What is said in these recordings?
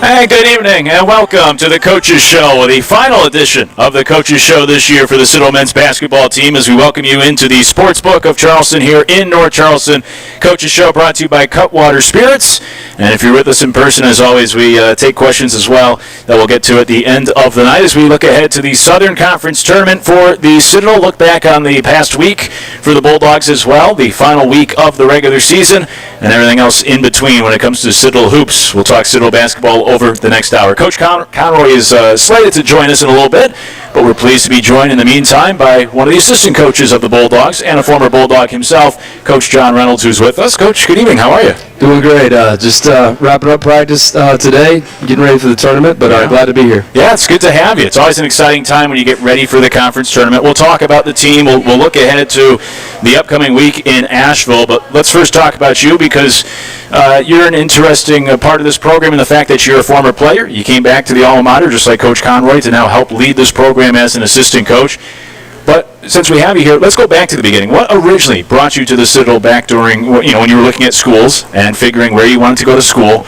Hey, good evening, and welcome to the Coaches Show, the final edition of the Coaches Show this year for the Citadel men's basketball team as we welcome you into the Sportsbook of Charleston here in North Charleston. Coaches Show brought to you by Cutwater Spirits. And if you're with us in person, as always, we take questions as well that we'll get to at the end of the night as we look ahead to the Southern Conference Tournament for the Citadel. Look back on the past week for the Bulldogs as well, the final week of the regular season, and everything else in between when it comes to Citadel hoops. We'll talk Citadel basketball over the next hour. Coach Conroy is slated to join us in a little bit, but we're pleased to be joined in the meantime by one of the assistant coaches of the Bulldogs and a former Bulldog himself, Coach John Reynolds, who's with us. Coach, good evening. How are you? Doing great. Just wrapping up practice today, getting ready for the tournament, but glad to be here. Yeah, it's good to have you. It's always an exciting time when you get ready for the conference tournament. We'll talk about the team. We'll look ahead to the upcoming week in Asheville, but let's first talk about you because you're an interesting part of this program in the fact that you're a former player. You came back to the alma mater, just like Coach Conroy, to now help lead this program as an assistant coach. But since we have you here, let's go back to the beginning. What originally brought you to the Citadel back during, when you were looking at schools and figuring where you wanted to go to school?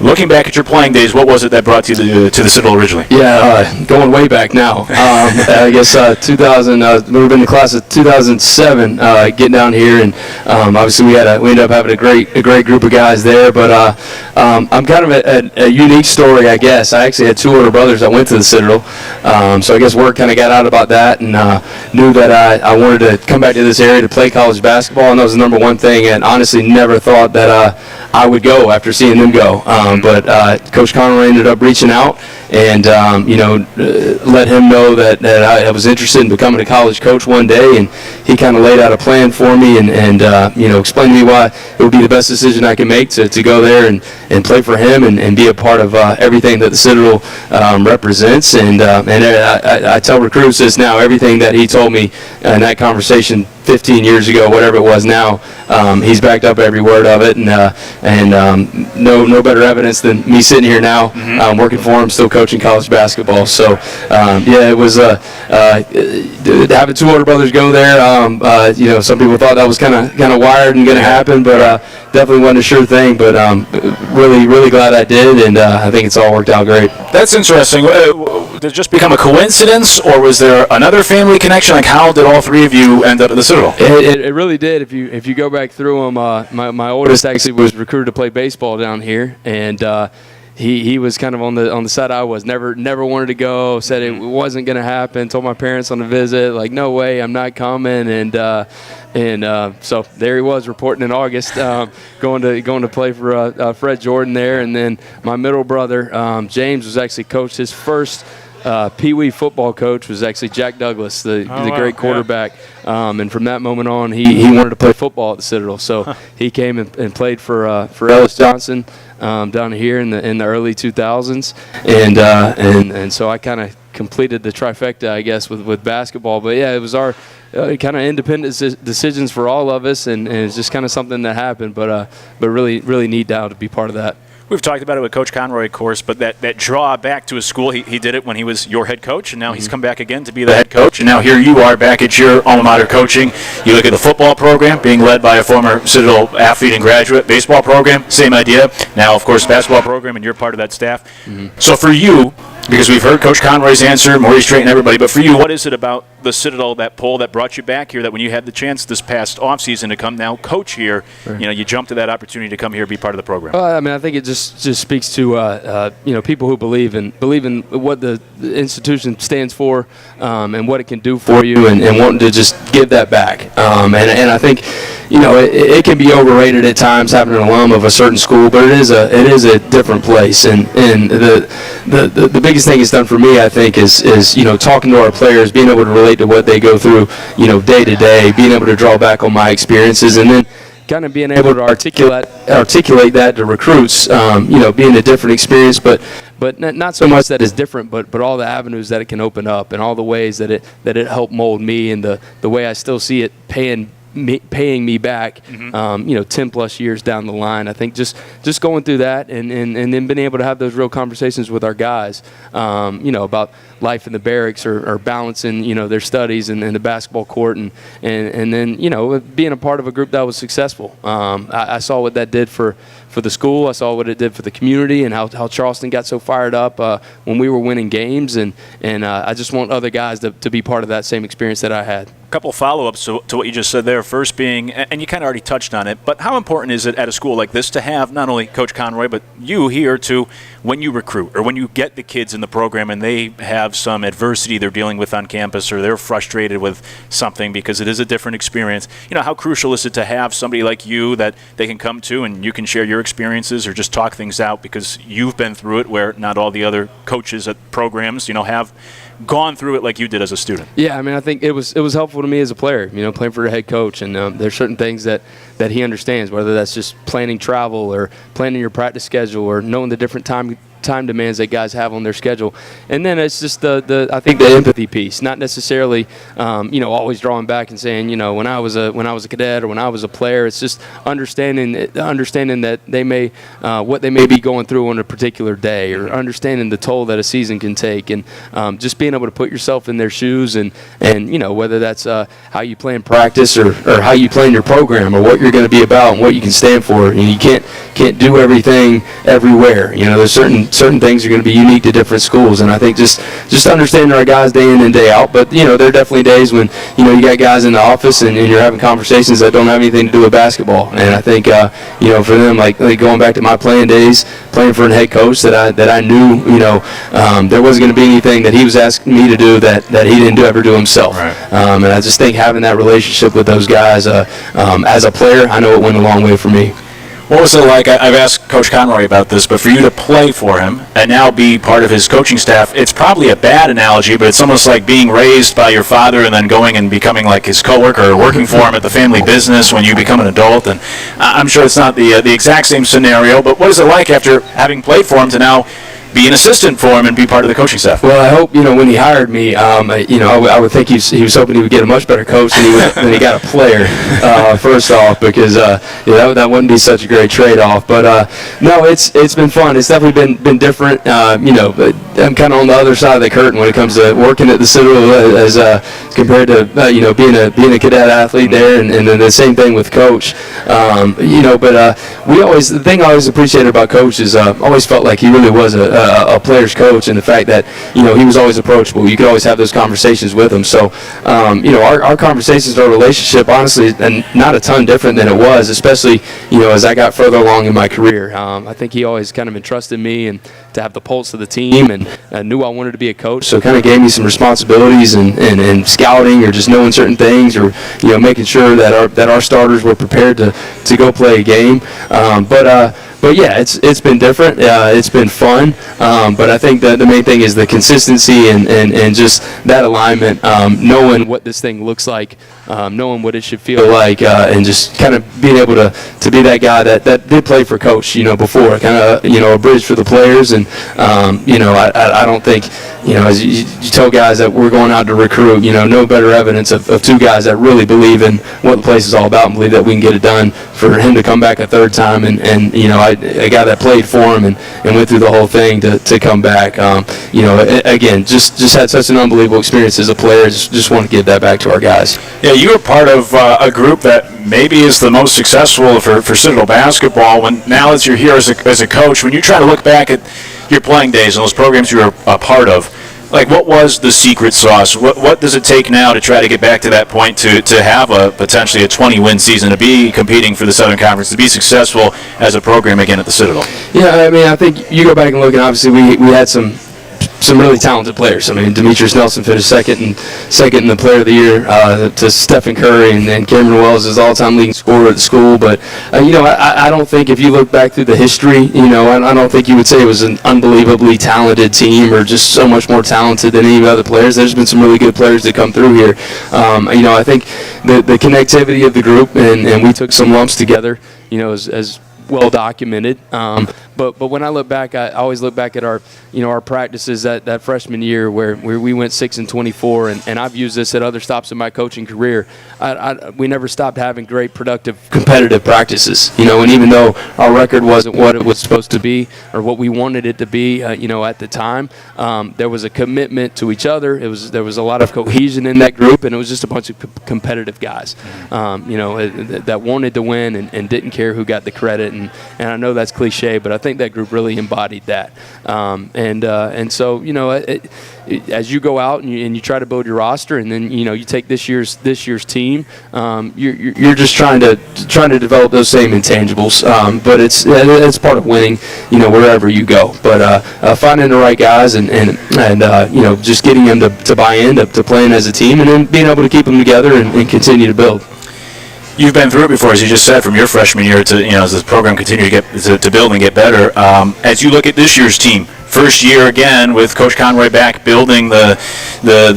Looking back at your playing days, what was it that brought you to the Citadel originally? Yeah, going way back now. I guess 2000. We've been in the class of 2007, getting down here, and obviously we ended up having a great group of guys there. But I'm kind of a unique story, I guess. I actually had two older brothers that went to the Citadel, so I guess word kind of got out about that, and knew that I wanted to come back to this area to play college basketball, and that was the number one thing. And honestly, never thought that I would go after seeing them go. But Coach Conroy ended up reaching out and, let him know that I was interested in becoming a college coach one day. And he kind of laid out a plan for me and explained to me why it would be the best decision I can make to go there and play for him and be a part of everything that the Citadel represents. And I tell recruits this now, everything that he told me in that conversation 15 years ago, whatever it was now, he's backed up every word of it, and no better evidence than me sitting here now, working for him, still coaching college basketball. So, it was having two older brothers go there. Some people thought that was kind of wired and going to happen, but definitely wasn't a sure thing. But really glad I did, and I think it's all worked out great. That's interesting. Did it just become a coincidence, or was there another family connection? Like, how did all three of you end up at the Citadel? It really did. If you go back through them, my oldest actually was recruited to play baseball down here, and he was kind of on the side I was. Never wanted to go. Said it wasn't going to happen. Told my parents on the visit, like, no way, I'm not coming. And so there he was, reporting in August, going to play for Fred Jordan there. And then my middle brother James was actually coached. His first Pee Wee football coach was actually Jack Douglas, the great quarterback. Yeah. And from that moment on, he wanted to play football at the Citadel. So he came and played for Ellis Johnson down here in the early 2000s. And so I kind of completed the trifecta, I guess, with basketball. But yeah, it was our kind of independent decisions for all of us, and it's just kind of something that happened. But really neat now to be part of that. We've talked about it with Coach Conroy, of course, but that draw back to his school, he did it when he was your head coach, and now he's come back again to be the head coach, and now here you are back at your alma mater coaching. You look at the football program being led by a former Citadel athlete and graduate. Baseball program, same idea. Now, of course, basketball program, and you're part of that staff. So for you, because we've heard Coach Conroy's answer, Maurice Drayton, everybody, but for you, what is it about the Citadel, that pull that brought you back here, that when you had the chance this past offseason to come now coach here, you jumped to that opportunity to come here and be part of the program? I mean, I think it just speaks to people who believe in what the institution stands for and what it can do for you, and wanting to just give that back. And I think it can be overrated at times having an alum of a certain school, but it is a different place. And the biggest thing it's done for me, I think, is talking to our players, being able to relate to what they go through, day to day, being able to draw back on my experiences, and then kind of being able to articulate that to recruits, being a different experience, but not so much that it's different, but all the avenues that it can open up and all the ways that it helped mold me, and the way I still see it paying paying me back, 10 plus years down the line. I think just going through that and then being able to have those real conversations with our guys, about life in the barracks or balancing, their studies and the basketball court and then, being a part of a group that was successful. I saw what that did for the school. I saw what it did for the community and how Charleston got so fired up when we were winning games. And I just want other guys to be part of that same experience that I had. Couple follow-ups to what you just said there. First being, and you kind of already touched on it, but how important is it at a school like this to have not only Coach Conroy, but you here to, when you recruit or when you get the kids in the program and they have some adversity they're dealing with on campus or they're frustrated with something because it is a different experience, how crucial is it to have somebody like you that they can come to and you can share your experiences or just talk things out because you've been through it where not all the other coaches at programs, have gone through it like you did as a student? Yeah, I think it was helpful to me as a player, playing for a head coach, and there's certain things that he understands, whether that's just planning travel or planning your practice schedule or knowing the different time demands that guys have on their schedule. And then it's just I think the empathy piece, not necessarily always drawing back and saying when I was a cadet or when I was a player. It's just understanding that they may what they may be going through on a particular day, or understanding the toll that a season can take, and just being able to put yourself in their shoes and whether that's how you play in practice or how you play in your program or what you're going to be about and what you can stand for. You can't do everything everywhere. There's certain things are going to be unique to different schools, and I think just understanding our guys day in and day out. But there are definitely days when you got guys in the office and you're having conversations that don't have anything to do with basketball. And I think for them, like going back to my playing days, playing for a head coach that I knew there wasn't going to be anything that he was asking me to do that he didn't ever do himself. Right. And I just think having that relationship with those guys as a player, I know it went a long way for me. What was it like? I've asked Coach Conroy about this, but for you to play for him and now be part of his coaching staff, it's probably a bad analogy, but it's almost like being raised by your father and then going and becoming like his coworker or working for him at the family business when you become an adult. And I'm sure it's not the exact same scenario, but what is it like after having played for him to now be an assistant for him and be part of the coaching staff? Well, I hope, when he hired me, I would think he was hoping he would get a much better coach than he got a player, first off, because that wouldn't be such a great trade-off. But, no, it's been fun. It's definitely been different. I'm kind of on the other side of the curtain when it comes to working at the Citadel as compared to, being a cadet athlete there, and then the same thing with Coach. But the thing I always appreciated about Coach is always felt like he really was a player's coach, and the fact that he was always approachable. You could always have those conversations with him. So our conversations, our relationship, honestly, and not a ton different than it was, especially as I got further along in my career. I think he always kind of entrusted me and to have the pulse of the team, and knew I wanted to be a coach, so kind of gave me some responsibilities and scouting or just knowing certain things, or making sure that our starters were prepared to go play a game. But yeah, it's been different. It's been fun. But I think that the main thing is the consistency and just that alignment, knowing what this thing looks like, knowing what it should feel like, and just kind of being able to be that guy that did play for Coach, before, kind of, a bridge for the players. And, I don't think, as you tell guys that we're going out to recruit, no better evidence of two guys that really believe in what the place is all about and believe that we can get it done, for him to come back a third time and a guy that played for him and went through the whole thing to come back. Again, just had such an unbelievable experience as a player. Just want to give that back to our guys. Yeah, you were part of a group that maybe is the most successful for Citadel basketball. Now that you're here as a coach, when you try to look back at your playing days and those programs you were a part of, like, what was the secret sauce? What does it take now to try to get back to that point to have potentially a 20-win season, to be competing for the Southern Conference, to be successful as a program again at the Citadel? Yeah, I think you go back and look, and obviously we had some really talented players. Demetrius Nelson finished second in the Player of the Year to Stephen Curry, and Cameron Wells is all-time leading scorer at the school. But I don't think, if you look back through the history, I don't think you would say it was an unbelievably talented team or just so much more talented than any of the other players. There's been some really good players that come through here. I think the connectivity of the group, and we took some lumps together, as well documented. But when I look back, I always look back at our practices that freshman year where we went 6-24, and I've used this at other stops in my coaching career. We never stopped having great, productive, competitive practices. And even though our record wasn't what it was supposed to be or what we wanted it to be, at the time, there was a commitment to each other. There was a lot of cohesion in that group, and it was just a bunch of competitive guys, that wanted to win and didn't care who got the credit. And I know that's cliche, but I think that group really embodied that. And so as you go out and you try to build your roster, and then you take this year's team, you're just trying to develop those same intangibles. But it's part of winning, wherever you go. But finding the right guys and just getting them to buy in to playing as a team, and then being able to keep them together and continue to build. You've been through it before, as you just said, from your freshman year to as the program continued to build and get better. As you look at this year's team, first year again with Coach Conroy back, building the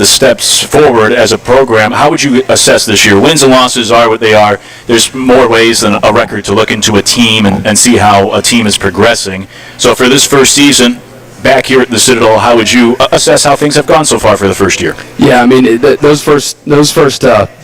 steps forward as a program. How would you assess this year? Wins and losses are what they are. There's more ways than a record to look into a team and see how a team is progressing. So for this first season, back here at the Citadel, how would you assess how things have gone so far for the first year? Yeah, I mean, those first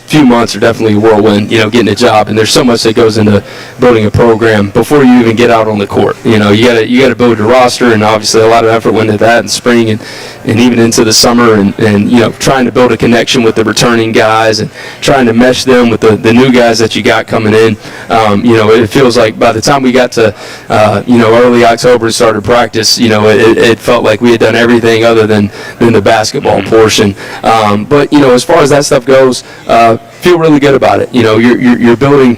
few months are definitely a whirlwind, getting a job, and there's so much that goes into building a program before you even get out on the court. You gotta build your roster, and obviously a lot of effort went into that in spring and even into the summer, and trying to build a connection with the returning guys and trying to mesh them with the new guys that you got coming in. It feels like by the time we got to early October and started practice, it felt like we had done everything other than the basketball portion. But as far as that stuff goes, feel really good about it. You're building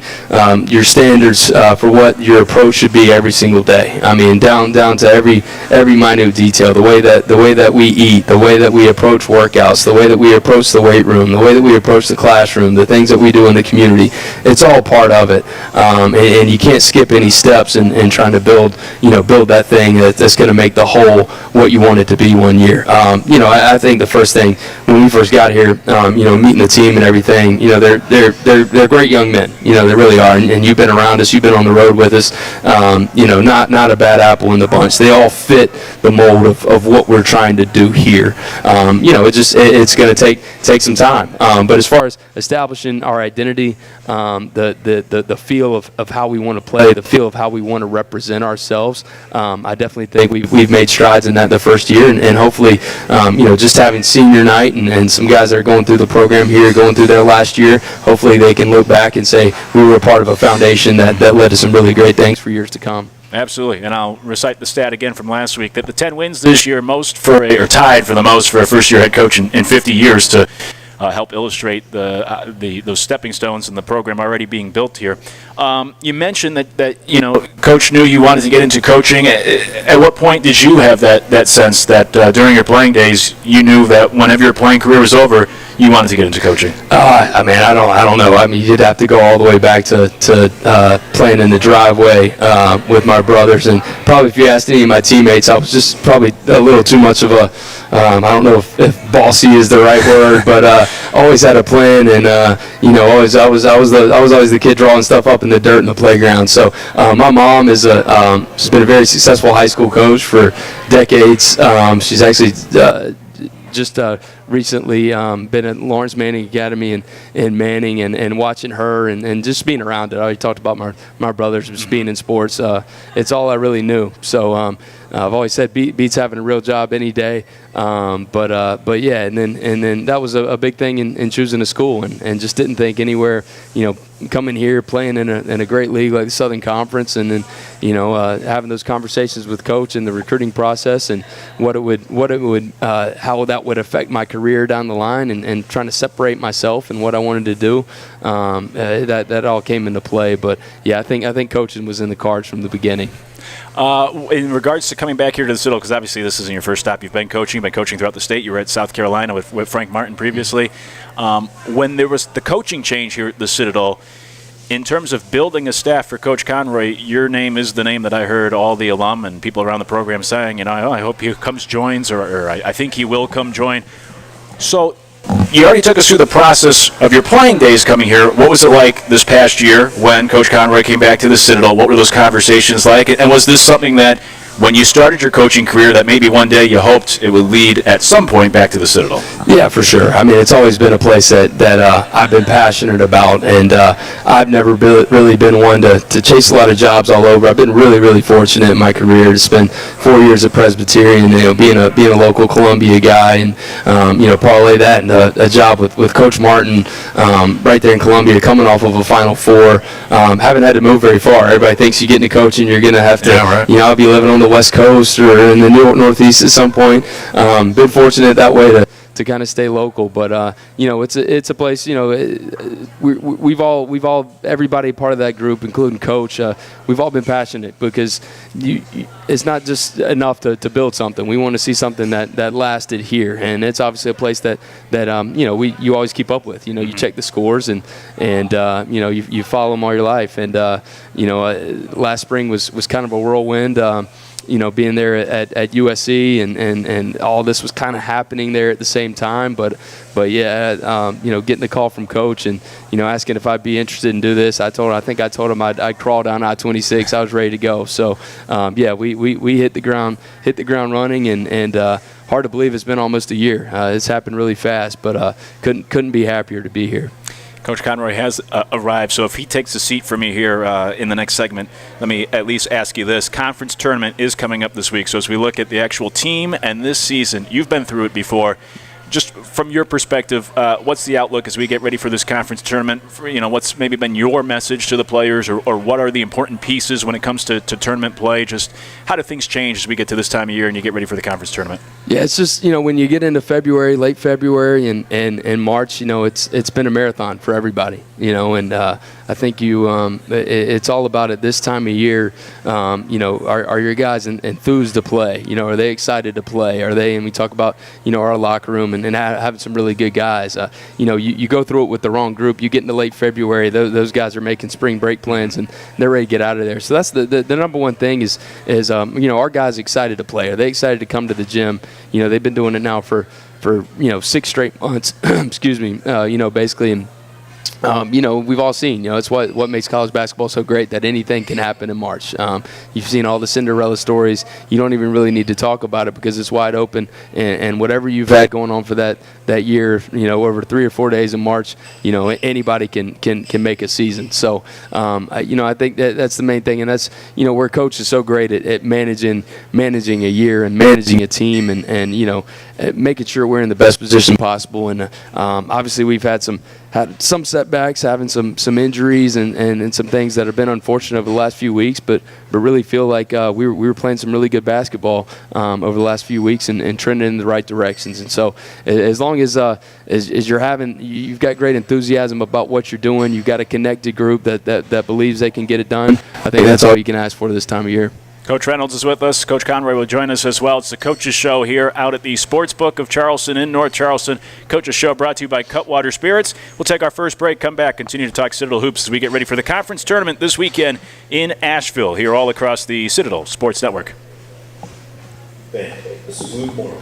your standards for what your approach should be every single day. I mean, down to every minute detail. The way that we eat, the way that we approach workouts, the way that we approach the weight room, the way that we approach the classroom, the things that we do in the community. It's all part of it, and you can't skip any steps in trying to build that thing that's going to make the whole what you want it to be one year. I think the first thing when we first got here, meeting the team and everything, they're great young men. They really are. And you've been around us. You've been on the road with us. Not a bad apple in the bunch. They all fit the mold of what we're trying to do here. It's going to take some time. But as far as establishing our identity, the feel of how we want to play, the feel of how we want to represent ourselves, I definitely think we've made strides in that the first year, and hopefully, just having senior night and some guys that are going through the program here, going through their last year, hopefully they can look back and say we were a part of a foundation that led to some really great things for years to come. Absolutely, and I'll recite the stat again from last week that the 10 wins this year, tied for the most for a first-year head coach in 50 years to help illustrate those stepping stones in the program already being built here. You mentioned that Coach knew you wanted to get into coaching. At what point did you have that sense that during your playing days you knew that whenever your playing career was over, you wanted to get into coaching? I don't know. I mean, you'd have to go all the way back to playing in the driveway with my brothers, and probably if you asked any of my teammates, I was just probably a little too much of a I don't know if bossy is the right word, but always had a plan, and I was always the kid drawing stuff up in the dirt in the playground. So my mom she's been a very successful high school coach for decades. She's actually just recently been at Lawrence Manning Academy in Manning, and watching her and just being around it. I already talked about my brothers just being in sports. It's all I really knew. So I've always said beats having a real job any day. But yeah, and then that was a big thing in choosing a school, and just didn't think anywhere, coming here, playing in a great league like the Southern Conference, and then having those conversations with Coach in the recruiting process, and how that would affect my career down the line, and trying to separate myself and what I wanted to do. That all came into play. But yeah, I think coaching was in the cards from the beginning. In regards to coming back here to the Citadel, because obviously this isn't your first stop. You've been coaching throughout the state. You were at South Carolina with Frank Martin previously. When there was the coaching change here at the Citadel, in terms of building a staff for Coach Conroy, your name is the name that I heard all the alum and people around the program saying, I hope he joins, or I think he will come join. So You already took us through the process of your playing days coming here. What was it like this past year when Coach Conroy came back to the Citadel? What were those conversations like? And was this something that, when you started your coaching career, that maybe one day you hoped it would lead at some point back to the Citadel? Yeah, for sure. I mean, it's always been a place that I've been passionate about, and I've never really been one to chase a lot of jobs all over. I've been really, really fortunate in my career to spend 4 years at Presbyterian, being a local Columbia guy, and parlay that into a job with Coach Martin right there in Columbia, coming off of a Final Four. Haven't had to move very far. Everybody thinks you get into coaching, you're going to have to, I'll be living on the West Coast or in the Northeast at some point. Been fortunate that way to kind of stay local, but it's a place. We've all everybody part of that group, including Coach. We've all been passionate because it's not just enough to build something. We want to see something that lasted here, and it's obviously a place that you always keep up with. You check the scores and you follow them all your life, and last spring was kind of a whirlwind. Being there at USC and all this was kind of happening there at the same time. But getting the call from Coach and, asking if I'd be interested in do this, I told him I'd crawl down I-26. I was ready to go. So, we hit the ground running and hard to believe it's been almost a year. It's happened really fast, but couldn't be happier to be here. Coach Conroy has arrived, so if he takes a seat for me here in the next segment, let me at least ask you this. Conference tournament is coming up this week, so as we look at the actual team and this season, you've been through it before. Just from your perspective, what's the outlook as we get ready for this conference tournament? What's maybe been your message to the players, or what are the important pieces when it comes to tournament play? Just how do things change as we get to this time of year and you get ready for the conference tournament? Yeah, it's just, when you get into February, late February and March, it's been a marathon for everybody, and I think it's all about at this time of year, are your guys enthused to play? Are they excited to play? Are they, and we talk about, our locker room and having some really good guys. You go through it with the wrong group. You get into late February, those guys are making spring break plans and they're ready to get out of there. So that's the number one thing is our guys excited to play? Are they excited to come to the gym? They've been doing it now for 6 straight months. Excuse me. Basically, and we've all seen, it's what makes college basketball so great, that anything can happen in March. You've seen all the Cinderella stories. You don't even really need to talk about it because it's wide open, and whatever you've had going on for that year, over 3 or 4 days in March, anybody can make a season. So, I think that's the main thing, and that's, where Coach is so great at managing a year and managing a team and making sure we're in the best position possible. And obviously we've had some setbacks, having some injuries and some things that have been unfortunate over the last few weeks, but really feel like we were playing some really good basketball over the last few weeks and trending in the right directions. And so as long as you've got great enthusiasm about what you're doing, you've got a connected group that believes they can get it done, I think that's all you can ask for this time of year. Coach Reynolds is with us. Coach Conroy will join us as well. It's the Coaches Show here out at the Sportsbook of Charleston in North Charleston. Coaches Show brought to you by Cutwater Spirits. We'll take our first break, come back, continue to talk Citadel Hoops as we get ready for the conference tournament this weekend in Asheville, here all across the Citadel Sports Network. This is Luke Moore.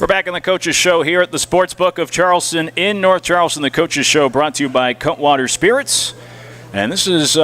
We're back on the Coaches Show here at the Sportsbook of Charleston in North Charleston. The Coaches Show brought to you by Cutwater Spirits. And this is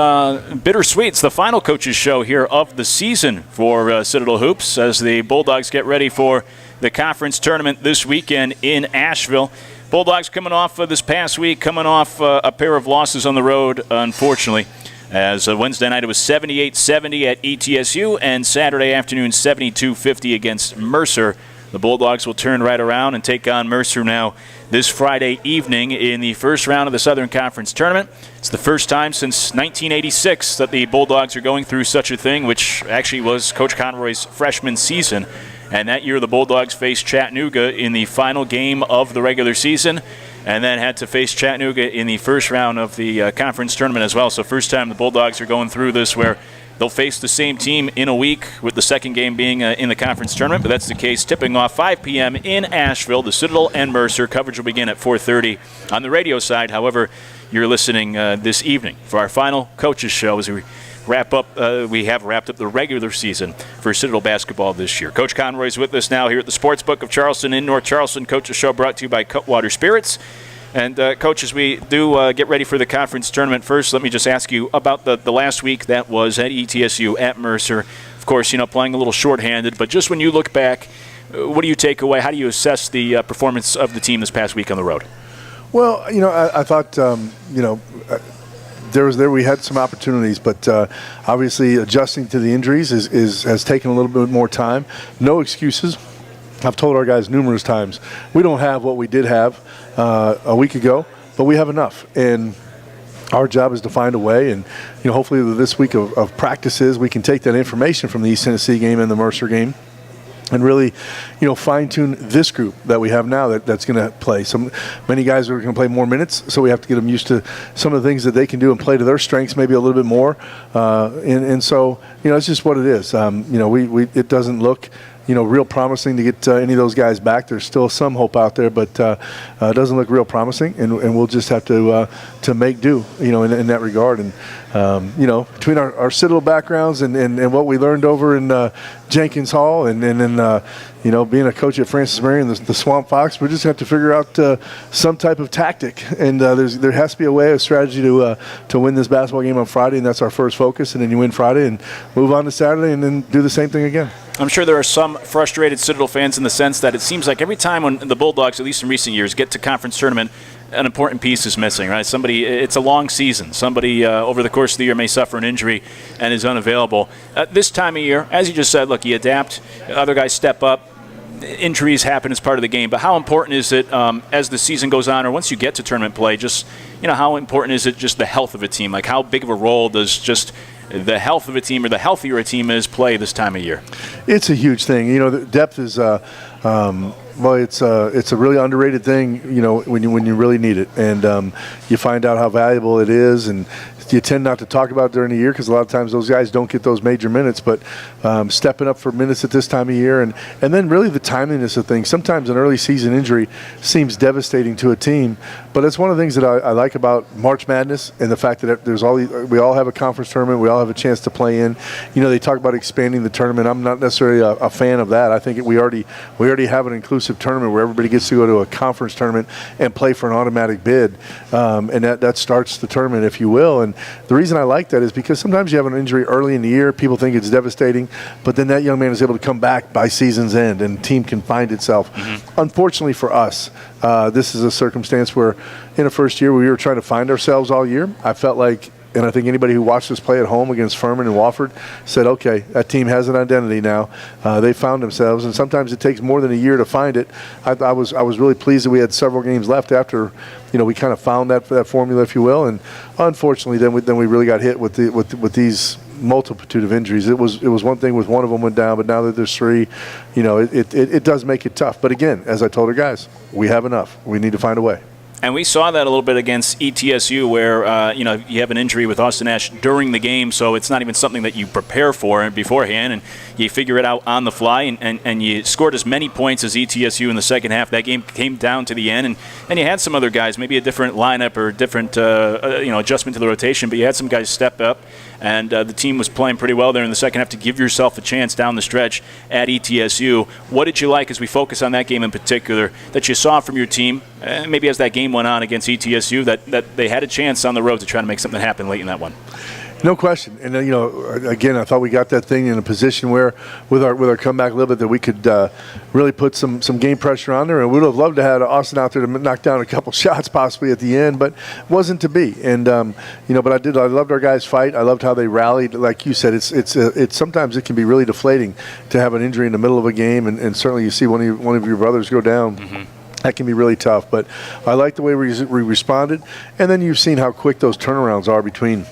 bittersweet. It's the final Coaches Show here of the season for Citadel Hoops as the Bulldogs get ready for the conference tournament this weekend in Asheville. Bulldogs coming off this past week, coming off a pair of losses on the road, unfortunately. As Wednesday night it was 78-70 at ETSU, and Saturday afternoon 72-50 against Mercer. The Bulldogs will turn right around and take on Mercer now this Friday evening in the first round of the Southern Conference Tournament. It's the first time since 1986 that the Bulldogs are going through such a thing, which actually was Coach Conroy's freshman season. And that year the Bulldogs faced Chattanooga in the final game of the regular season, and then had to face Chattanooga in the first round of the conference tournament as well. So first time the Bulldogs are going through this where they'll face the same team in a week, with the second game being in the conference tournament, but that's the case. Tipping off 5 p.m. in Asheville, the Citadel and Mercer. Coverage will begin at 4:30 on the radio side. However, you're listening this evening for our final Coaches Show as we wrap up. We have wrapped up the regular season for Citadel basketball this year. Coach Conroy's with us now here at the Sportsbook of Charleston in North Charleston. Coaches Show brought to you by Cutwater Spirits. And, Coach, as we do get ready for the conference tournament, first let me just ask you about the last week that was at ETSU, at Mercer. Of course, playing a little shorthanded, but just when you look back, what do you take away? How do you assess the performance of the team this past week on the road? Well, I thought, we had some opportunities, but obviously adjusting to the injuries has taken a little bit more time. No excuses. I've told our guys numerous times, we don't have what we did have a week ago, but we have enough. And our job is to find a way. And, hopefully this week of practices, we can take that information from the East Tennessee game and the Mercer game and really, fine-tune this group that we have now that's going to play. Many guys are going to play more minutes, so we have to get them used to some of the things that they can do and play to their strengths, maybe a little bit more. And so, it's just what it is. It doesn't look real promising to get any of those guys back. There's still some hope out there, but it doesn't look real promising, and we'll just have to make do, in that regard. And between our Citadel backgrounds and what we learned over in Jenkins Hall, and then being a coach at Francis Marion, the Swamp Fox, we just have to figure out some type of tactic, and there has to be a way, a strategy to win this basketball game on Friday, and that's our first focus. And then you win Friday and move on to Saturday, and then do the same thing again. I'm sure there are some frustrated Citadel fans in the sense that it seems like every time when the Bulldogs, at least in recent years, get to conference tournament, an important piece is missing, right? It's a long season. Somebody over the course of the year may suffer an injury and is unavailable. This time of year, as you just said, look, you adapt, other guys step up, injuries happen as part of the game, but how important is it as the season goes on, or once you get to tournament play, just, how important is it just the health of a team? Like, how big of a role does just the health of a team, or the healthier a team is, play this time of year? It's a huge thing. The depth is it's a really underrated thing, when you really need it, and you find out how valuable it is, and you tend not to talk about it during the year because a lot of times those guys don't get those major minutes, but stepping up for minutes at this time of year, and then really the timeliness of things. Sometimes an early season injury seems devastating to a team, but it's one of the things that I like about March Madness, and the fact that we all have a conference tournament, we all have a chance to play in. They talk about expanding the tournament. I'm not necessarily a fan of that. I think we already have an inclusive tournament where everybody gets to go to a conference tournament and play for an automatic bid, and that starts the tournament, if you will. And the reason I like that is because sometimes you have an injury early in the year, people think it's devastating, but then that young man is able to come back by season's end and the team can find itself. Mm-hmm. Unfortunately for us, this is a circumstance where in the first year we were trying to find ourselves all year. I felt like, and I think anybody who watched us play at home against Furman and Wofford said, okay, that team has an identity now. They found themselves, and sometimes it takes more than a year to find it. I was really pleased that we had several games left after, we kind of found that formula, if you will. And unfortunately, then we really got hit with these multitude of injuries. It was one thing with one of them went down, but now that there's three, it does make it tough. But again, as I told our guys, we have enough. We need to find a way. And we saw that a little bit against ETSU where, you have an injury with Austin Ash during the game, so it's not even something that you prepare for beforehand, and you figure it out on the fly, and you scored as many points as ETSU in the second half. That game came down to the end, and you had some other guys, maybe a different lineup or different, adjustment to the rotation, but you had some guys step up and the team was playing pretty well there in the second half to give yourself a chance down the stretch at ETSU. What did you like, as we focus on that game in particular, that you saw from your team, maybe as that game went on against ETSU, that they had a chance on the road to try to make something happen late in that one? No question. And, again, I thought we got that thing in a position where, with our comeback a little bit, that we could really put some game pressure on there. And we would have loved to have Austin out there to knock down a couple shots possibly at the end, but it wasn't to be. And, but I loved our guys' fight. I loved how they rallied. Like you said, it's sometimes it can be really deflating to have an injury in the middle of a game, and certainly you see one of your brothers go down. Mm-hmm. That can be really tough. But I like the way we responded. And then you've seen how quick those turnarounds are between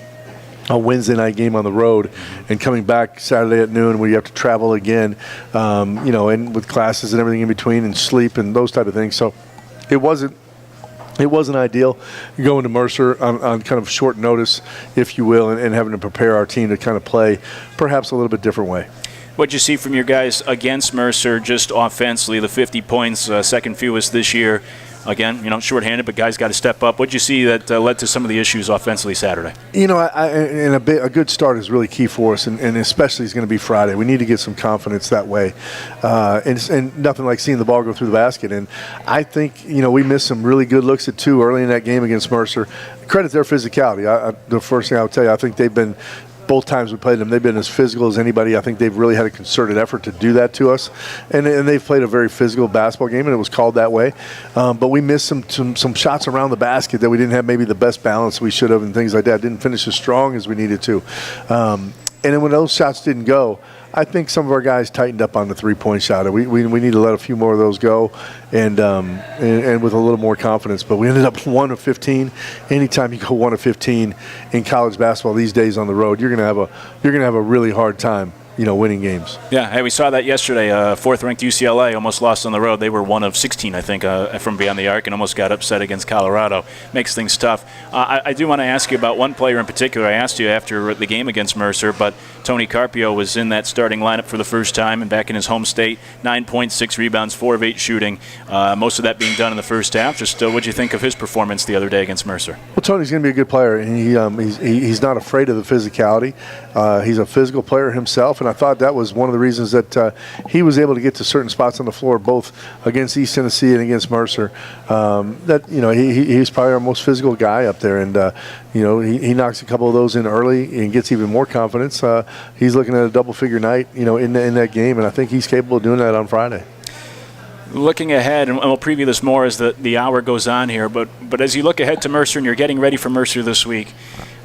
a Wednesday night game on the road and coming back Saturday at noon where you have to travel again, and with classes and everything in between and sleep and those type of things. So it wasn't ideal going to Mercer on kind of short notice, if you will, and having to prepare our team to kind of play perhaps a little bit different way. What'd you see from your guys against Mercer just offensively? The 50 points, second fewest this year. Again, shorthanded, but guys got to step up. What'd you see that led to some of the issues offensively Saturday? A good start is really key for us, and especially is going to be Friday. We need to get some confidence that way, and nothing like seeing the ball go through the basket. And I think we missed some really good looks at two early in that game against Mercer. Credit their physicality. The first thing I would tell you, I think they've been. Both times we played them, they've been as physical as anybody. I think they've really had a concerted effort to do that to us. And they've played a very physical basketball game, and it was called that way. But we missed some shots around the basket that we didn't have maybe the best balance we should have and things like that. Didn't finish as strong as we needed to. And then when those shots didn't go, I think some of our guys tightened up on the three-point shot. We need to let a few more of those go, and with a little more confidence. But we ended up 1 of 15. Anytime you go 1 of 15 in college basketball these days on the road, you're gonna have a really hard time, winning games. Yeah, hey, we saw that yesterday. Fourth-ranked UCLA almost lost on the road. They were 1 of 16, I think, from beyond the arc, and almost got upset against Colorado. Makes things tough. I do want to ask you about one player in particular. I asked you after the game against Mercer, but Tony Carpio was in that starting lineup for the first time and back in his home state. 9 points, 6 rebounds, 4 of 8 shooting. Most of that being done in the first half. Just what'd you think of his performance the other day against Mercer? Well, Tony's going to be a good player, and he's not afraid of the physicality. He's a physical player himself, and I thought that was one of the reasons that he was able to get to certain spots on the floor, both against East Tennessee and against Mercer. He's probably our most physical guy up there, and he knocks a couple of those in early and gets even more confidence. He's looking at a double-figure night, in that game, and I think he's capable of doing that on Friday. Looking ahead, and we'll preview this more as the hour goes on here, but as you look ahead to Mercer and you're getting ready for Mercer this week,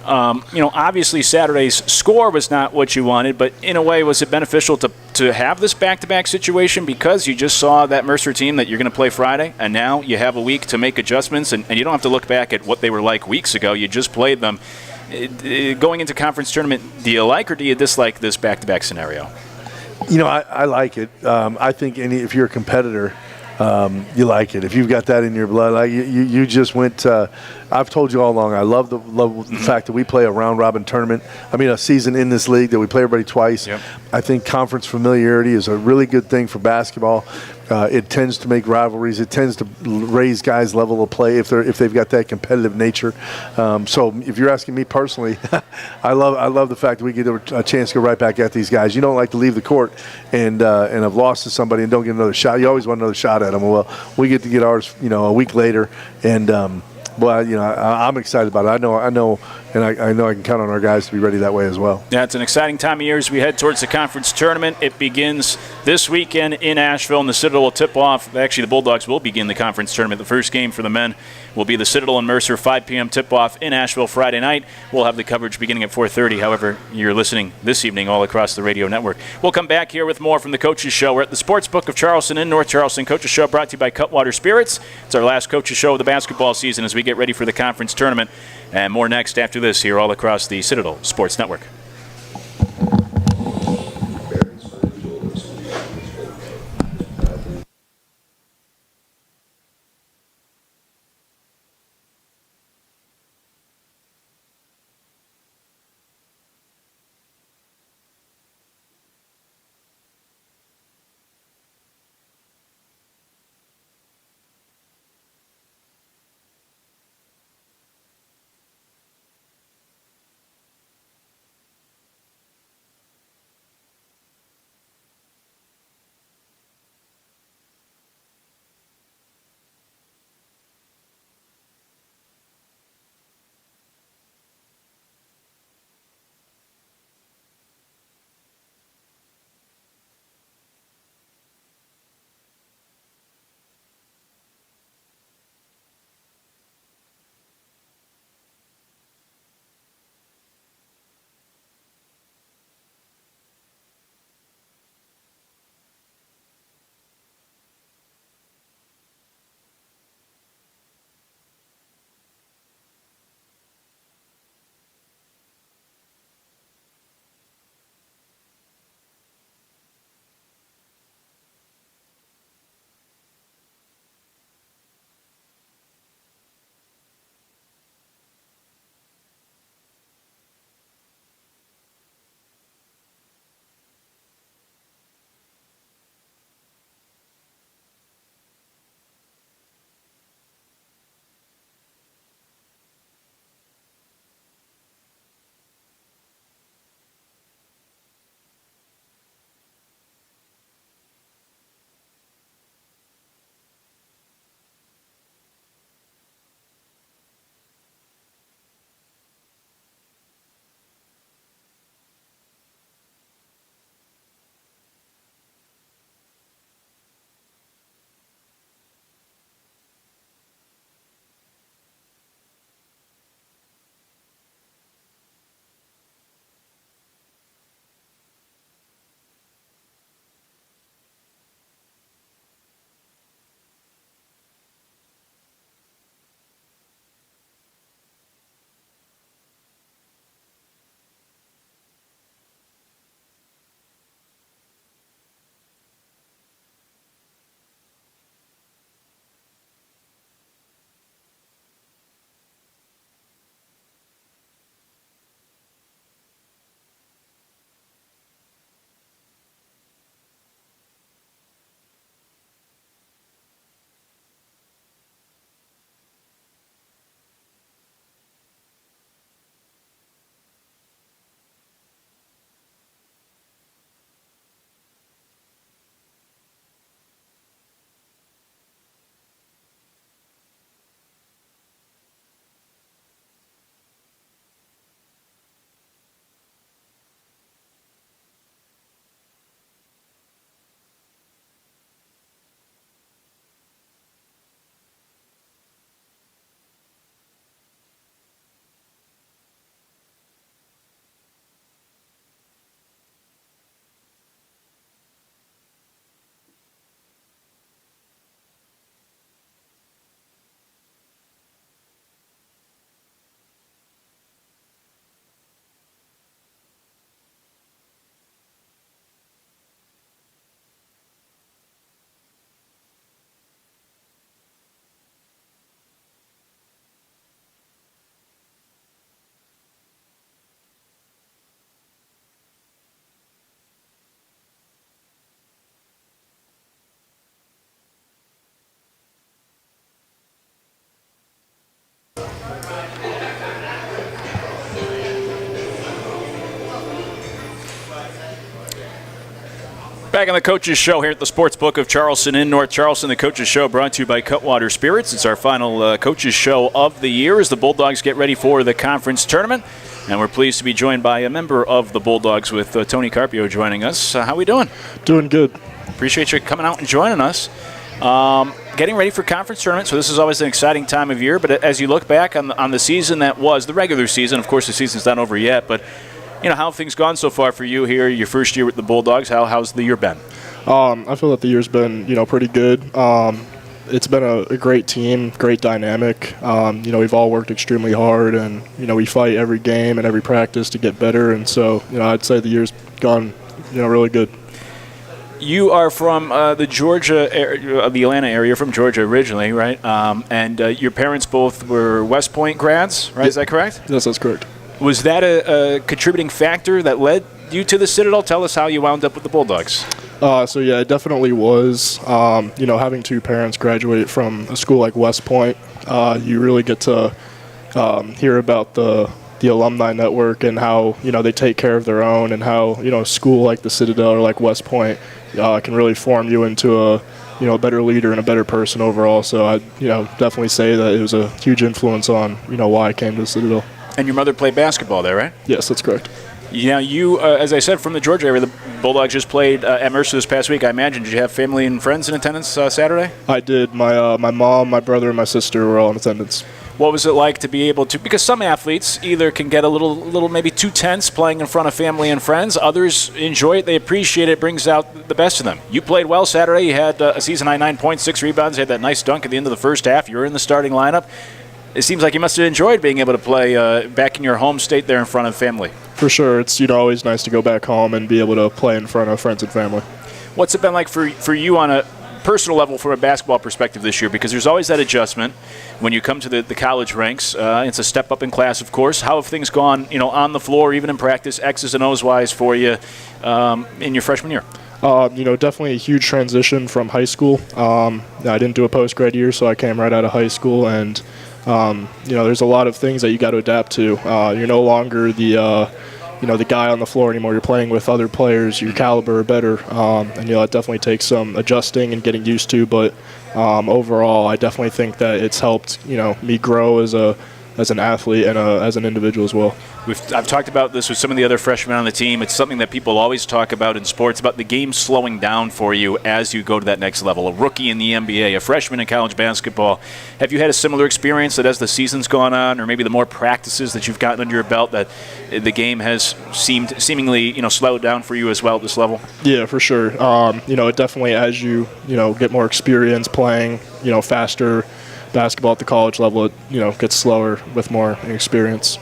obviously Saturday's score was not what you wanted, but in a way, was it beneficial to have this back-to-back situation because you just saw that Mercer team that you're going to play Friday, and now you have a week to make adjustments, and you don't have to look back at what they were like weeks ago. You just played them. Going into conference tournament, do you like or do you dislike this back-to-back scenario? I like it. I think if you're a competitor, you like it. If you've got that in your blood, like you just went. I've told you all along, I love the fact that we play a round-robin tournament. A season in this league that we play everybody twice. Yep. I think conference familiarity is a really good thing for basketball. It tends to make rivalries. It tends to raise guys' level of play if they've got that competitive nature. So if you're asking me personally, I love the fact that we get a chance to go right back at these guys. You don't like to leave the court and have lost to somebody and don't get another shot. You always want another shot at them. Well, we get to get ours, a week later, and I'm excited about it. I know, and I know I can count on our guys to be ready that way as well. Yeah, it's an exciting time of year as we head towards the conference tournament. It begins this weekend in Asheville, and the Citadel will tip off. Actually, the Bulldogs will begin the conference tournament. The first game for the men will be the Citadel and Mercer, 5 p.m. tip-off in Asheville Friday night. We'll have the coverage beginning at 4:30. However, you're listening this evening all across the radio network. We'll come back here with more from the Coaches Show. We're at the Sportsbook of Charleston in North Charleston. Coaches Show brought to you by Cutwater Spirits. It's our last Coaches Show of the basketball season as we get ready for the conference tournament. And more next after this here all across the Citadel Sports Network. Back on the Coaches Show here at the Sportsbook of Charleston in North Charleston. The Coaches Show brought to you by Cutwater Spirits. It's our final Coaches Show of the year as the Bulldogs get ready for the conference tournament. And we're pleased to be joined by a member of the Bulldogs with Tony Carpio joining us. How we doing? Doing good. Appreciate you coming out and joining us. Getting ready for conference tournament, so this is always an exciting time of year. But as you look back on the season that was, the regular season, of course the season's not over yet, but how have things gone so far for you here, your first year with the Bulldogs? How's the year been? I feel that the year's been, pretty good. It's been a great team, great dynamic. We've all worked extremely hard, and, we fight every game and every practice to get better. And so, I'd say the year's gone, really good. You are from the Georgia area, the Atlanta area. You're from Georgia originally, right? And your parents both were West Point grads, right? Is that correct? Yes, that's correct. Was that a contributing factor that led you to the Citadel? Tell us how you wound up with the Bulldogs. It definitely was. Having two parents graduate from a school like West Point, you really get to hear about the alumni network and how, they take care of their own, and how, a school like the Citadel or like West Point can really form you into a better leader and a better person overall. So I definitely say that it was a huge influence on, why I came to the Citadel. And your mother played basketball there, right? Yes, that's correct. You, as I said, from the Georgia area, the Bulldogs just played at Mercer this past week. I imagine, did you have family and friends in attendance Saturday? I did. My mom, my brother, and my sister were all in attendance. What was it like to be able to, because some athletes either can get a little maybe too tense playing in front of family and friends. Others enjoy it. They appreciate it. Brings out the best in them. You played well Saturday. You had a season-high 9 points, 6 rebounds. You had that nice dunk at the end of the first half. You were in the starting lineup. It seems like you must have enjoyed being able to play back in your home state there in front of family. For sure. It's always nice to go back home and be able to play in front of friends and family. What's it been like for you on a personal level from a basketball perspective this year? Because there's always that adjustment when you come to the college ranks. It's a step up in class, of course. How have things gone, on the floor, even in practice, X's and O's wise for you in your freshman year? Definitely a huge transition from high school. I didn't do a post-grad year, so I came right out of high school, and there's a lot of things that you got to adapt to. You're no longer the guy on the floor anymore. You're playing with other players your caliber or better, and it definitely takes some adjusting and getting used to. But overall, I definitely think that it's helped me grow as an athlete and as an individual as well. I've talked about this with some of the other freshmen on the team. It's something that people always talk about in sports, about the game slowing down for you as you go to that next level. A rookie in the NBA, a freshman in college basketball. Have you had a similar experience that as the season's gone on, or maybe the more practices that you've gotten under your belt, that the game has seemingly slowed down for you as well at this level? Yeah, for sure. It definitely, as you get more experience playing faster basketball at the college level, it gets slower with more experience.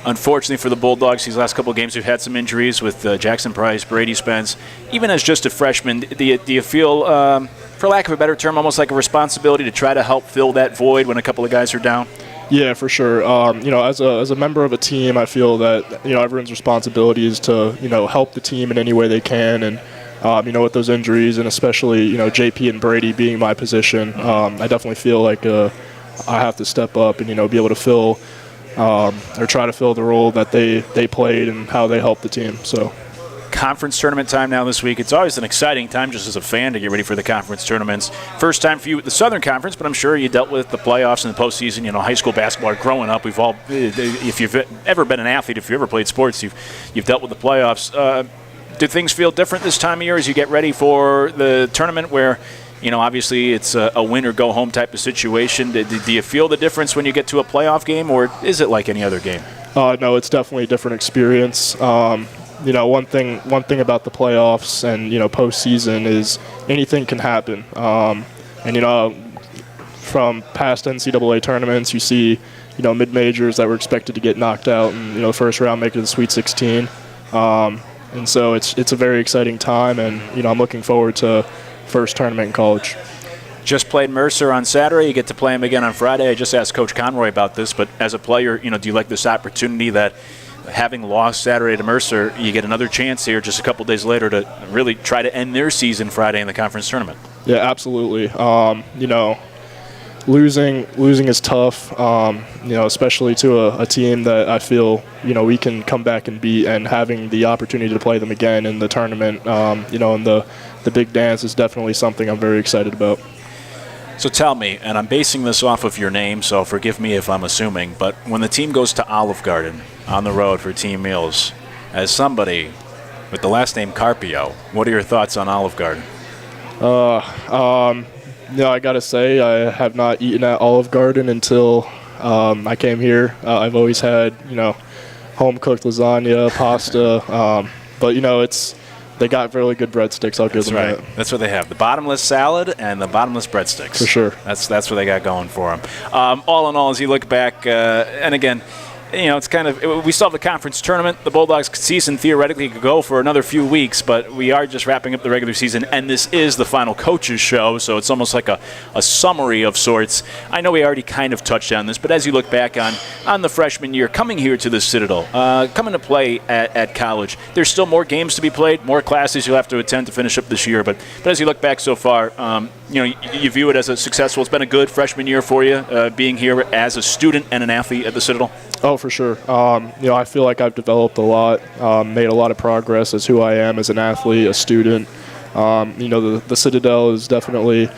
Unfortunately for the Bulldogs, these last couple of games, we've had some injuries with Jackson Price, Brady Spence. Even as just a freshman, do you feel, for lack of a better term, almost like a responsibility to try to help fill that void when a couple of guys are down? Yeah, for sure. As a member of a team, I feel that everyone's responsibility is to help the team in any way they can, and with those injuries, and especially JP and Brady being my position, I definitely feel like I have to step up and be able to fill or try to fill the role that they played and how they helped the team. So, conference tournament time now this week. It's always an exciting time just as a fan to get ready for the conference tournaments. First time for you at the Southern Conference, but I'm sure you dealt with the playoffs and the postseason. High school basketball. Growing up, we've all, if you've ever been an athlete, if you ever played sports, you've dealt with the playoffs. Do things feel different this time of year as you get ready for the tournament where, obviously it's a win or go home type of situation? Do you feel the difference when you get to a playoff game, or is it like any other game? No, it's definitely a different experience. One thing about the playoffs and, postseason is anything can happen. From past NCAA tournaments, you see, mid-majors that were expected to get knocked out in, the first round, make it to the Sweet 16. And so it's a very exciting time, and I'm looking forward to first tournament in college. Just played Mercer on Saturday. You get to play him again on Friday. I just asked Coach Conroy about this, but as a player, do you like this opportunity that having lost Saturday to Mercer, you get another chance here just a couple days later to really try to end their season Friday in the conference tournament? Yeah, absolutely. losing is tough, especially to a team that I feel, we can come back and beat, and having the opportunity to play them again in the tournament, in the big dance is definitely something I'm very excited about. So tell me, and I'm basing this off of your name, so forgive me if I'm assuming, but when the team goes to Olive Garden on the road for team meals, as somebody with the last name Carpio, what are your thoughts on Olive Garden? I got to say, I have not eaten at Olive Garden until I came here. I've always had, home-cooked lasagna, pasta, but, they got really good breadsticks. I'll give them that. That's what they have, the bottomless salad and the bottomless breadsticks. For sure. That's what they got going for them. All in all, as you look back, and again, it's kind of, we still have the conference tournament. The Bulldogs season theoretically could go for another few weeks, but we are just wrapping up the regular season, and this is the final coaches show, so it's almost like a summary of sorts. I know we already kind of touched on this, but as you look back on the freshman year, coming here to the Citadel, coming to play at college, there's still more games to be played, more classes you'll have to attend to finish up this year, but as you look back so far, you view it as a successful, it's been a good freshman year for you, being here as a student and an athlete at the Citadel? Oh, for sure. I feel like I've developed a lot, made a lot of progress as who I am as an athlete, a student. The Citadel has definitely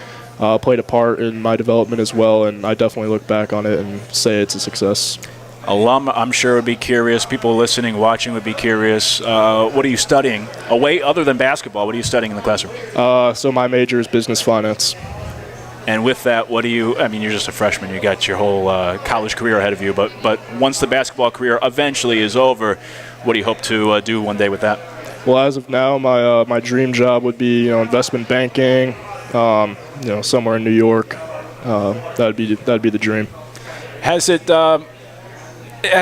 played a part in my development as well, and I definitely look back on it and say it's a success. Alum, I'm sure, would be curious. People listening, watching would be curious. What are you studying? Other than basketball, what are you studying in the classroom? So my major is business finance. And with that, you're just a freshman. You got your whole college career ahead of you. But once the basketball career eventually is over, what do you hope to do one day with that? Well, as of now, my dream job would be investment banking, somewhere in New York. That'd be the dream. Has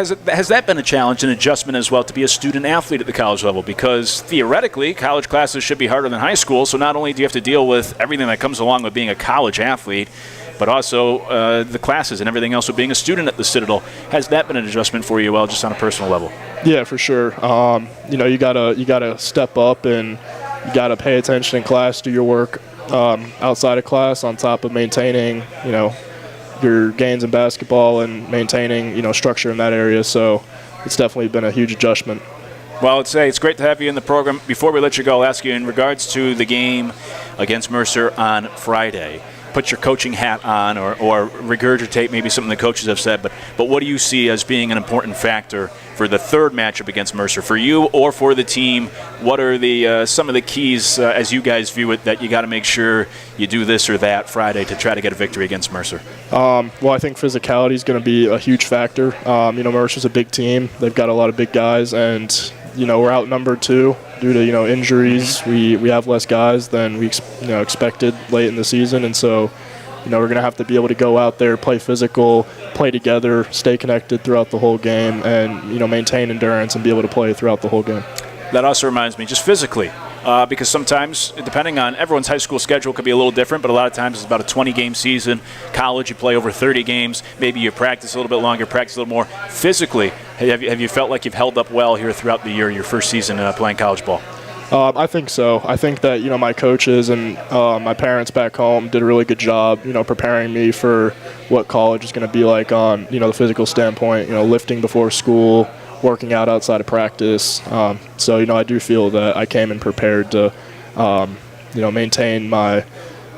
that been a challenge, an adjustment as well, to be a student athlete at the college level? Because theoretically, college classes should be harder than high school, so not only do you have to deal with everything that comes along with being a college athlete, but also the classes and everything else with being a student at the Citadel. Has that been an adjustment for you, just on a personal level? Yeah, for sure. You gotta step up, and you gotta pay attention in class, do your work outside of class, on top of maintaining, your gains in basketball and maintaining, structure in that area. So it's definitely been a huge adjustment. Well, it's great to have you in the program. Before we let you go, I'll ask you in regards to the game against Mercer on Friday. Put your coaching hat on or regurgitate maybe something the coaches have said, but what do you see as being an important factor for the third matchup against Mercer, for you or for the team? What are the some of the keys as you guys view it that you got to make sure you do this or that Friday to try to get a victory against Mercer? Well, I think physicality is going to be a huge factor. Mercer's a big team. They've got a lot of big guys, and we're outnumbered too due to injuries. We have less guys than we expected late in the season, and so we're going to have to be able to go out there, play physical, play together, stay connected throughout the whole game, and maintain endurance and be able to play throughout the whole game. That also reminds me, just physically, because sometimes, depending on everyone's high school schedule, could be a little different, but a lot of times it's about a 20-game season. College, you play over 30 games. Maybe you practice a little bit longer, practice a little more. Physically, have you felt like you've held up well here throughout the year, your first season playing college ball? I think so. I think that my coaches and my parents back home did a really good job, preparing me for what college is going to be like on the physical standpoint. Lifting before school, working out outside of practice. So I do feel that I came in prepared to maintain my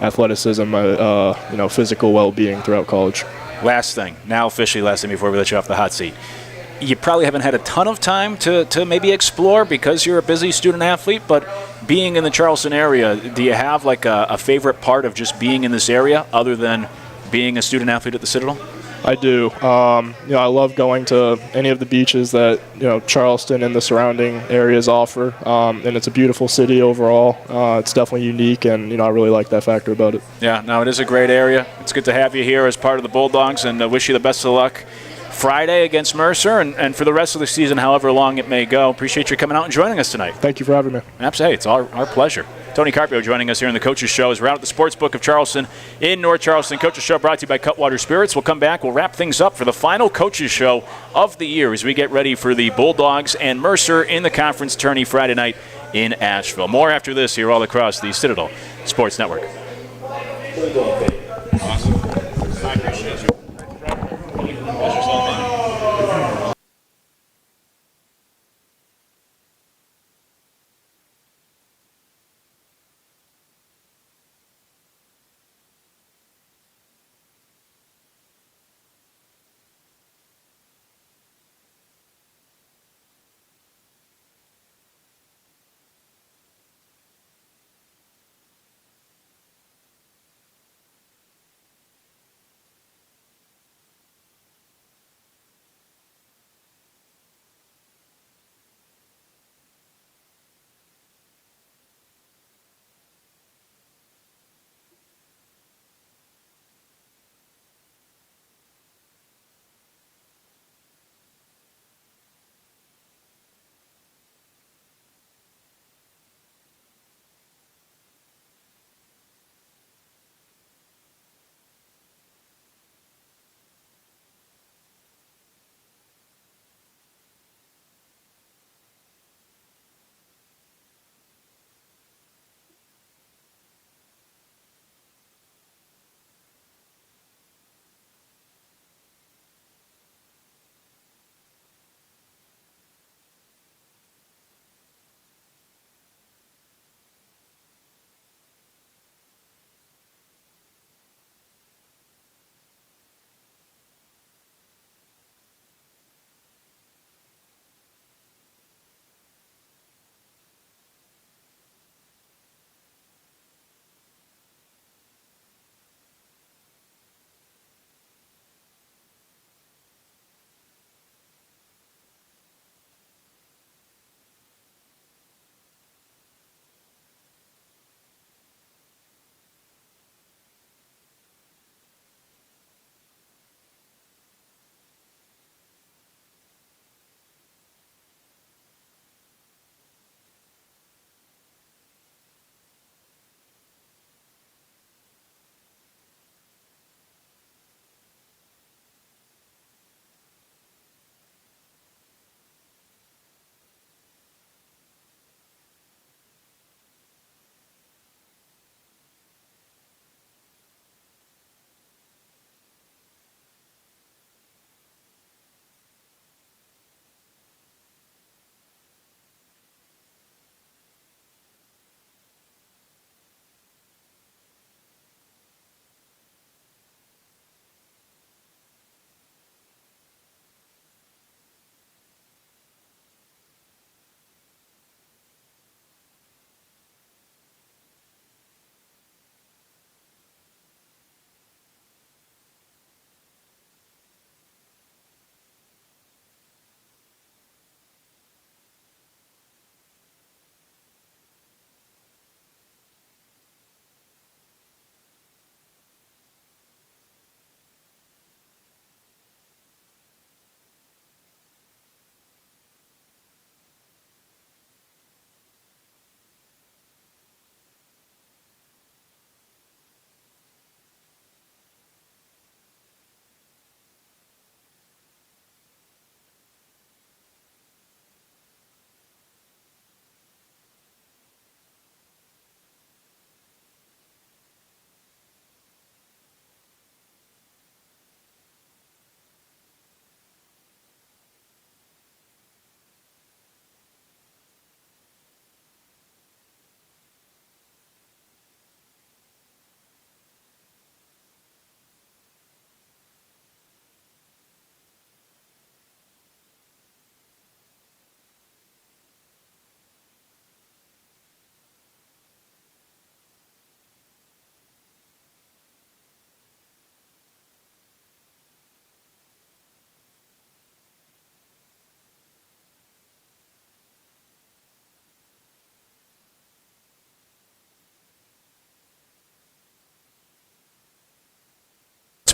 athleticism, my physical well-being throughout college. Last thing before we let you off the hot seat. You probably haven't had a ton of time to maybe explore because you're a busy student athlete, but being in the Charleston area, do you have like a favorite part of just being in this area other than being a student athlete at the Citadel? I do. I love going to any of the beaches that Charleston and the surrounding areas offer, and it's a beautiful city overall. It's definitely unique, and I really like that factor about it. Yeah, no, it is a great area. It's good to have you here as part of the Bulldogs, and wish you the best of luck Friday against Mercer, and for the rest of the season, however long it may go. Appreciate you coming out and joining us tonight. Thank you for having me. Absolutely. It's our pleasure. Tony Carpio joining us here in the Coaches Show as we're out at the Sportsbook of Charleston in North Charleston. Coaches Show brought to you by Cutwater Spirits. We'll come back. We'll wrap things up for the final Coaches Show of the year as we get ready for the Bulldogs and Mercer in the conference tourney Friday night in Asheville. More after this here all across the Citadel Sports Network. Awesome.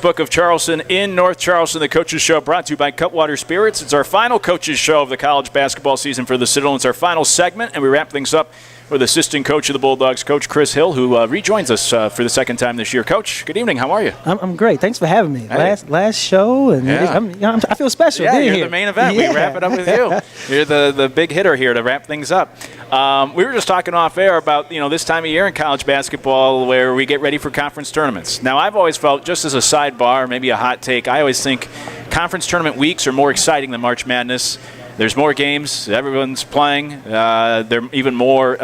Book of Charleston in North Charleston, the Coaches Show brought to you by Cutwater Spirits. It's our final Coaches Show of the college basketball season for the Citadel. It's our final segment, and we wrap things up with assistant coach of the Bulldogs, Coach Chris Hill, who rejoins us for the second time this year. Coach, good evening. How are you? I'm great. Thanks for having me. Hey. Last show, and Yeah. I feel special. Yeah, being you're here. the main event. Yeah. We wrap it up with you. You're the big hitter here to wrap things up. We were just talking off air about this time of year in college basketball where we get ready for conference tournaments. Now, I've always felt, just as a sidebar, maybe a hot take, I always think conference tournament weeks are more exciting than March Madness. There's more games. Everyone's playing. They're even more.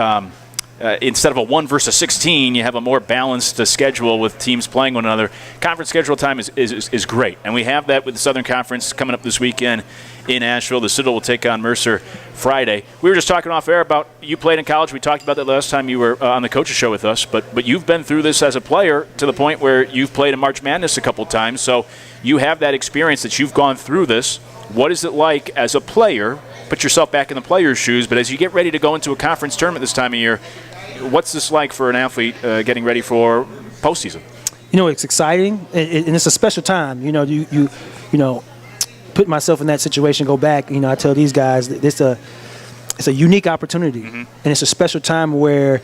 Instead of a 1 versus 16, you have a more balanced schedule with teams playing one another. Conference schedule time is great, and we have that with the Southern Conference coming up this weekend in Asheville. The Citadel will take on Mercer Friday. We were just talking off air about you played in college. We talked about that last time you were on the Coaches Show with us, but you've been through this as a player to the point where you've played in March Madness a couple times, so you have that experience that you've gone through this. What is it like as a player? Put yourself back in the player's shoes, but as you get ready to go into a conference tournament this time of year, what's this like for an athlete getting ready for postseason? It's exciting, and it's a special time. You put myself in that situation, go back. I tell these guys that it's a unique opportunity, and it's a special time where,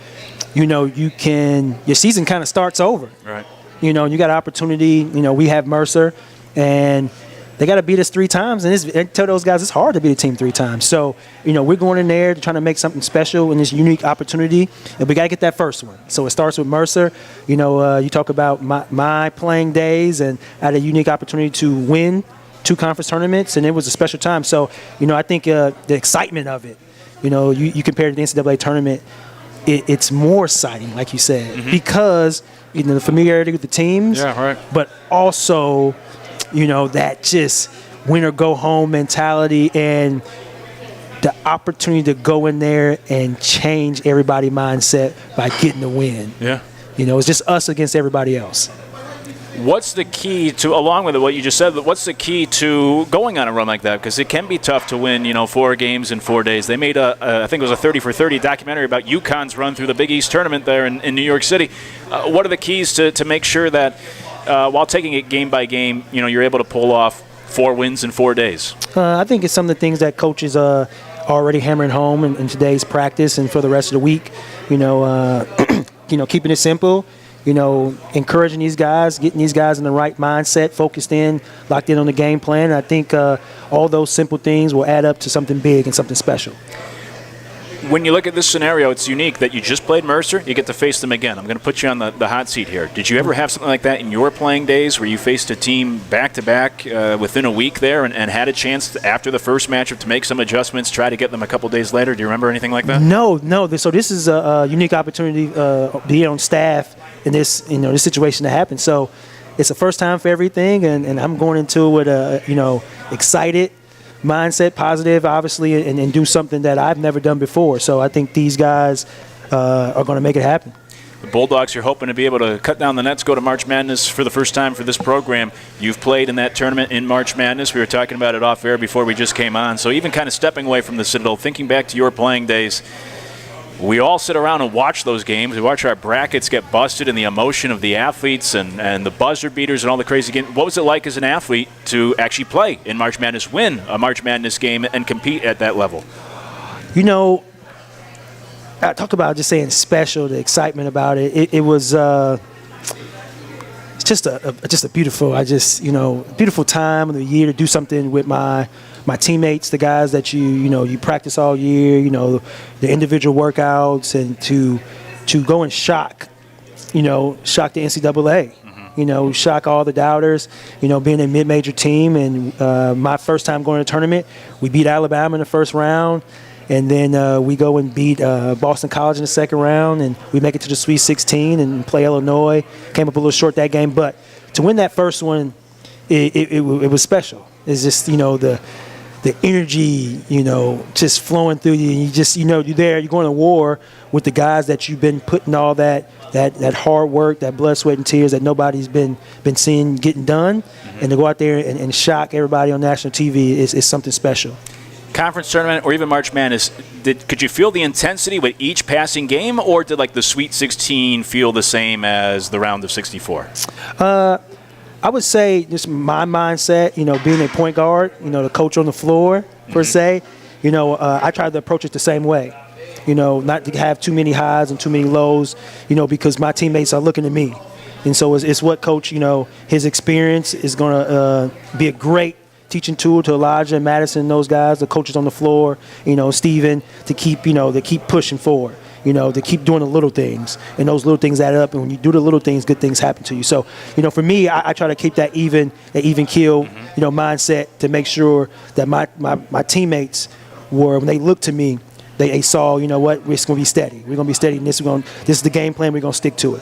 your season kind of starts over. Right. You got an opportunity. We have Mercer, and they got to beat us 3 times, and I tell those guys it's hard to beat a team 3 times. So, we're going in there to try to make something special in this unique opportunity, and we got to get that first one. So it starts with Mercer. You talk about my playing days, and I had a unique opportunity to win 2 conference tournaments, and it was a special time. So, I think the excitement of it, you compare it to the NCAA tournament, it's more exciting, like you said, because the familiarity with the teams, but also that just win or go home mentality and the opportunity to go in there and change everybody's mindset by getting the win. Yeah. It's just us against everybody else. What's the key to, along with what you just said, what's the key to going on a run like that? Because it can be tough to win, 4 games in 4 days. They made I think it was a 30 for 30 documentary about UConn's run through the Big East tournament there in New York City. What are the keys to make sure that while taking it game by game, you're able to pull off 4 wins in 4 days? I think it's some of the things that coaches are already hammering home in today's practice and for the rest of the week. Keeping it simple. Encouraging these guys, getting these guys in the right mindset, focused in, locked in on the game plan. I think all those simple things will add up to something big and something special. When you look at this scenario, it's unique that you just played Mercer. You get to face them again. I'm going to put you on the hot seat here. Did you ever have something like that in your playing days where you faced a team back-to-back within a week there and had a chance after the first matchup to make some adjustments, try to get them a couple days later? Do you remember anything like that? No. So this is a unique opportunity being on staff in this, this situation to happen. So it's the first time for everything, and I'm going into it with a, excited mindset, positive, obviously, and do something that I've never done before. So I think these guys are going to make it happen. The Bulldogs are hoping to be able to cut down the nets, go to March Madness for the first time for this program. You've played in that tournament in March Madness. We were talking about it off air before we just came on. So even kind of stepping away from the Citadel, thinking back to your playing days, we all sit around and watch those games. We watch our brackets get busted and the emotion of the athletes and the buzzer beaters and all the crazy games. What was it like as an athlete to actually play in March Madness, win a March Madness game, and compete at that level? I talk about just saying special, the excitement about it. It was just a beautiful, beautiful time of the year to do something with my teammates, the guys that you practice all year, the individual workouts, and to go and shock the NCAA, shock all the doubters, being a mid-major team. And my first time going to a tournament, we beat Alabama in the first round. And then we go and beat Boston College in the second round, and we make it to the Sweet 16 and play Illinois. Came up a little short that game, but to win that first one, it was special. It's just, the energy, just flowing through you. And you just, you're there, you're going to war with the guys that you've been putting all that hard work, that blood, sweat, and tears that nobody's been seeing getting done. Mm-hmm. And to go out there and shock everybody on national TV is something special. Conference tournament or even March Madness, could you feel the intensity with each passing game, or did the Sweet 16 feel the same as the round of 64? I would say just my mindset, being a point guard, the coach on the floor, per se, I try to approach it the same way. not to have too many highs and too many lows, because my teammates are looking at me. And so it's what Coach, his experience is going to be a great teaching tool to Elijah and Madison and those guys, the coaches on the floor, Steven, to keep pushing forward, to keep doing the little things. And those little things add up. And when you do the little things, good things happen to you. So, for me, I try to keep that even keel, mindset to make sure that my teammates when they look to me, they saw, we're going to be steady. We're going to be steady. And this is the game plan. We're going to stick to it.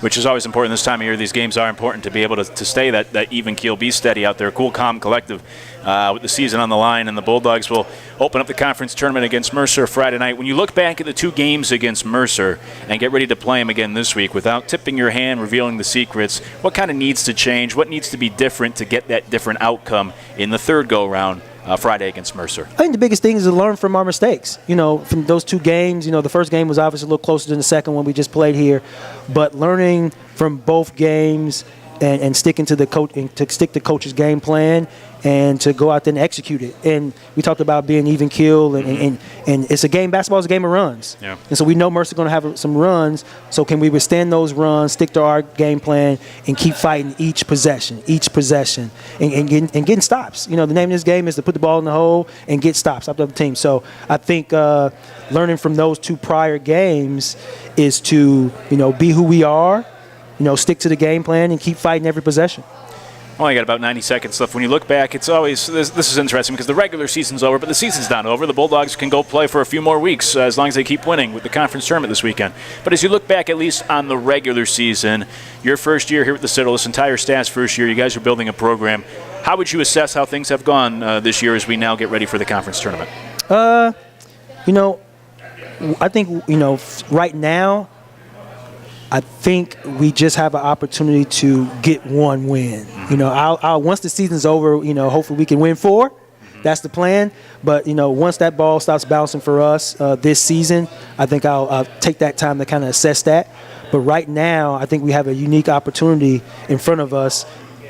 Which is always important this time of year. These games are important to be able to stay that even keel, be steady out there. Cool, calm, collective with the season on the line. And the Bulldogs will open up the conference tournament against Mercer Friday night. When you look back at the 2 games against Mercer and get ready to play them again this week without tipping your hand, revealing the secrets, what kind of needs to change? What needs to be different to get that different outcome in the third go-round Friday against Mercer? I think the biggest thing is to learn from our mistakes. From those 2 games, the first game was obviously a little closer than the second one we just played here, but learning from both games and sticking to the coach and to stick to coach's game plan and to go out there and execute it. And we talked about being even keel and it's a game. Basketball is a game of runs. Yeah. And so we know Mercer's going to have some runs. So can we withstand those runs, stick to our game plan, and keep fighting each possession, and getting stops. The name of this game is to put the ball in the hole and get stops up the other team. So I think learning from those 2 prior games is to be who we are. Stick to the game plan and keep fighting every possession. Only got about 90 seconds left. When you look back, it's always this is interesting because the regular season's over, but the season's not over. The Bulldogs can go play for a few more weeks as long as they keep winning with the conference tournament this weekend. But as you look back, at least on the regular season, your first year here at the Citadel, this entire staff's first year, you guys are building a program. How would you assess how things have gone this year as we now get ready for the conference tournament? I think right now, I think we just have an opportunity to get 1 win. Once the season's over, hopefully we can win 4. That's the plan. But, once that ball stops bouncing for us this season, I think I'll take that time to kind of assess that. But right now, I think we have a unique opportunity in front of us.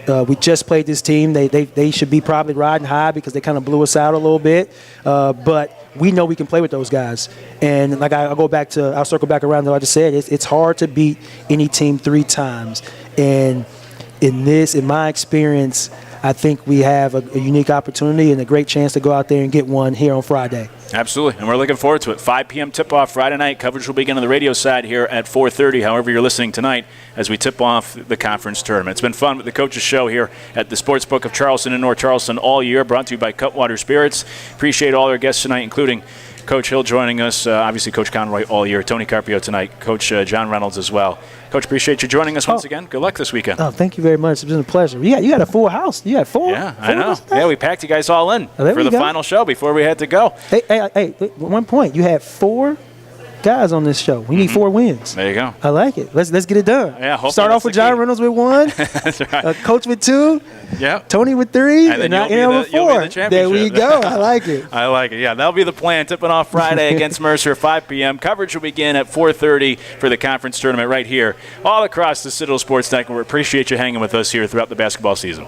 We just played this team. They should be probably riding high because they kind of blew us out a little bit. But we know we can play with those guys. And like I'll circle back around to what I just said. It's hard to beat any team 3 times. And in my experience, I think we have a unique opportunity and a great chance to go out there and get 1 here on Friday. Absolutely, and we're looking forward to it. 5 p.m. tip-off Friday night. Coverage will begin on the radio side here at 4:30, however you're listening tonight, as we tip off the conference tournament. It's been fun with the Coaches Show here at the Sportsbook of Charleston in North Charleston all year, brought to you by Cutwater Spirits. Appreciate all our guests tonight, including Coach Hill joining us, obviously Coach Conroy all year, Tony Carpio tonight, Coach John Reynolds as well. Coach, appreciate you joining us once again. Good luck this weekend. Oh, thank you very much. It's been a pleasure. You got a full house. You had 4? Yeah, I know. Yeah, we packed you guys all in for the final show before we had to go. Hey, 1 point. You had 4 guys on this show. We need 4 wins. There you go. I like it. Let's get it done. Yeah, start off with John Reynolds with 1. That's right. Coach with 2. Yeah. Tony with 3. And then I with 4. you'll be the championship. There we go. I like it. I like it. Yeah, that'll be the plan. Tipping off Friday against Mercer, 5 p.m. Coverage will begin at 4:30 for the conference tournament right here all across the Citadel Sports Network. We appreciate you hanging with us here throughout the basketball season.